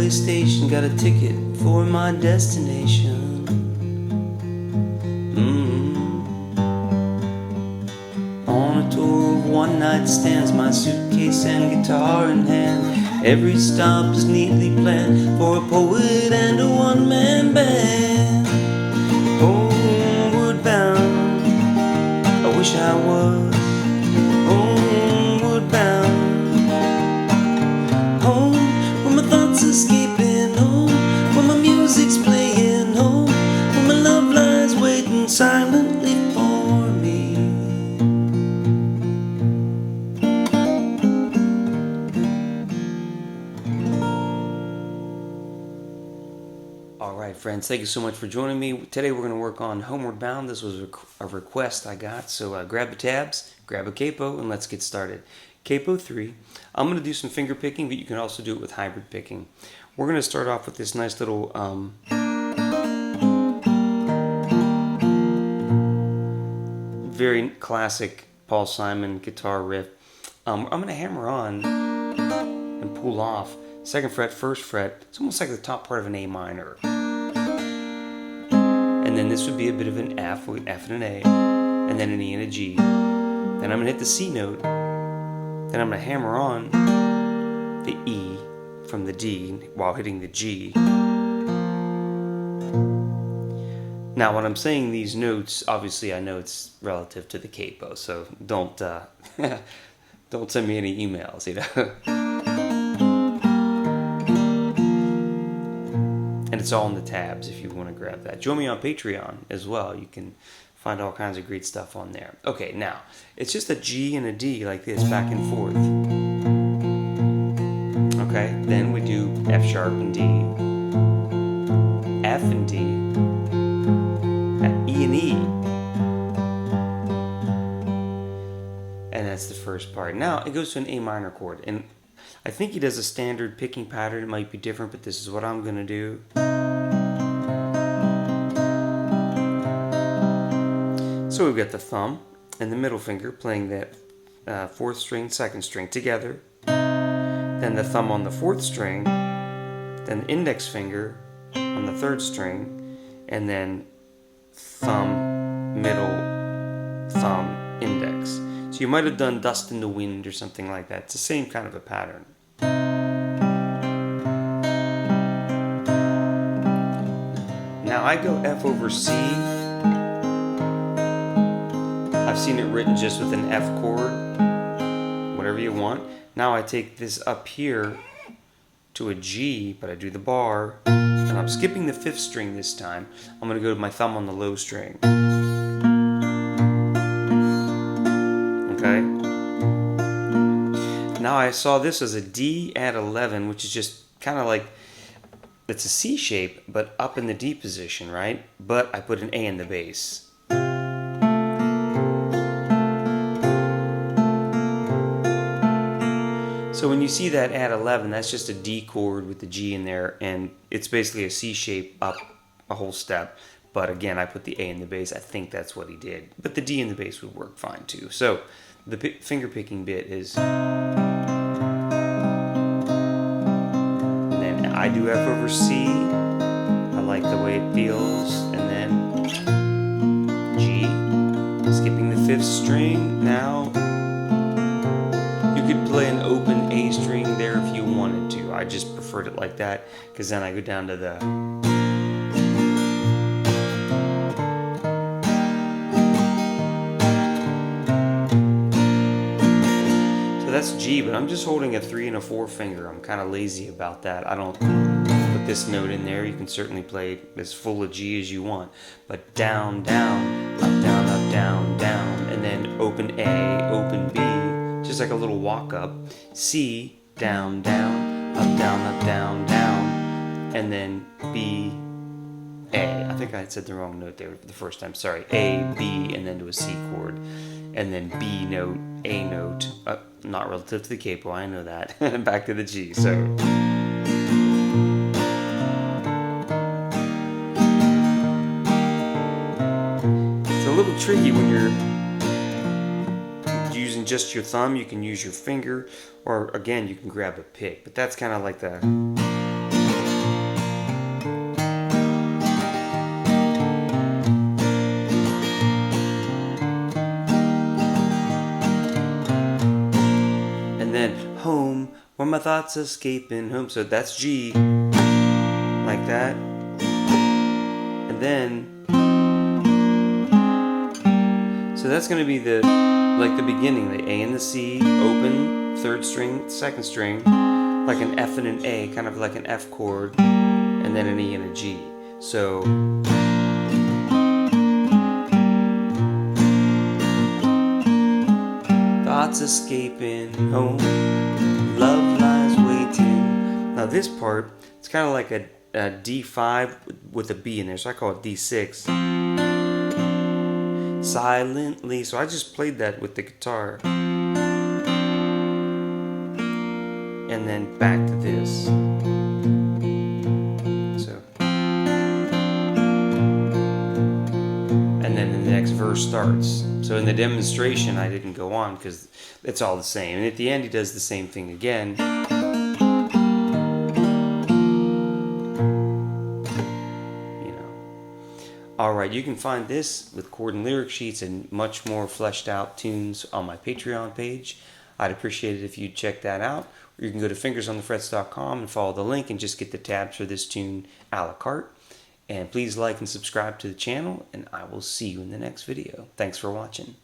railway station, got a ticket for my destination. On a tour of one-night stands, my suitcase and guitar in hand. Every stop is neatly planned for a poet and a one-man band. Homeward bound, I wish I was homeward bound. Home, where my thoughts escaping. Home, where my music's playing. Home, where my love lies waiting silently for me. Alright friends, thank you so much for joining me. Today we're going to work on Homeward Bound. This was a request I got, so grab the tabs, grab a capo, and let's get started. Capo 3. I'm going to do some finger picking, but you can also do it with hybrid picking. We're going to start off with this nice little very classic Paul Simon guitar riff. I'm going to hammer on and pull off 2nd fret, 1st fret. It's almost like the top part of an A minor. And then this would be a bit of an F with F and an A, and then an E and a G. Then I'm going to hit the C note. Then I'm going to hammer on the E from the D while hitting the G. Now when I'm saying these notes, obviously I know it's relative to the capo, so don't don't send me any emails, you know. And it's all in the tabs if you want to grab that. Join me on Patreon as well. You can find all kinds of great stuff on there. Okay, now, it's just a G and a D like this, back and forth. Okay, then we do F sharp and D, F and D, E and E. And that's the first part. Now, it goes to an A minor chord. And I think he does a standard picking pattern. It might be different, but this is what I'm going to do. So we've got the thumb and the middle finger playing that 4th string, 2nd string together. Then the thumb on the 4th string, then the index finger on the 3rd string, and then thumb, middle, thumb, index. So you might have done Dust in the Wind or something like that. It's the same kind of a pattern. Now I go F over C. I've seen it written just with an F chord, whatever you want. Now I take this up here to a G, but I do the bar, and I'm skipping the 5th string this time. I'm going to go to my thumb on the low string. Okay? Now I saw this as a D at 11, which is just kind of like, it's a C shape, but up in the D position, right? But I put an A in the bass. So when you see that at 11, that's just a D chord with the G in there, and it's basically a C shape up a whole step. But again, I put the A in the bass. I think that's what he did. But the D in the bass would work fine too. So the finger picking bit is, and then I do F over C. I like the way it feels. And then G, skipping the 5th string. Now you could play an open A string there if you wanted to. I just preferred it like that because then I go down to the that's G, but I'm just holding a 3 and a 4 finger. I'm kind of lazy about that. I don't put this note in there. You can certainly play as full of G as you want. But down, down, up, down, up, down, down. And then open A, open B. Just like a little walk up. C, down, down, up, down, up, down, down. And then B, A. I think I said the wrong note there the first time. Sorry. A, B, and then to a C chord. And then B note, A note. Not relative to the capo, I know that. Back to the G. So it's a little tricky when you're using just your thumb. You can use your finger, or again, you can grab a pick. But that's kind of like the home, where my thoughts escaping home. So that's G, like that. And then, so that's going to be the, like the beginning, the A and the C, open, third string, second string, like an F and an A, kind of like an F chord, and then an E and a G. So, thoughts escaping home, love lies waiting. Now this part, it's kind of like a D5 with a B in there, so I call it D6. Silently, so I just played that with the guitar. And then back to this. So, and then the next verse starts. So in the demonstration I didn't go on because it's all the same. And at the end he does the same thing again. Alright, you can find this with chord and lyric sheets and much more fleshed out tunes on my Patreon page. I'd appreciate it if you'd check that out. Or you can go to fingersonthefrets.com and follow the link and just get the tabs for this tune a la carte. And please like and subscribe to the channel, and I will see you in the next video. Thanks for watching.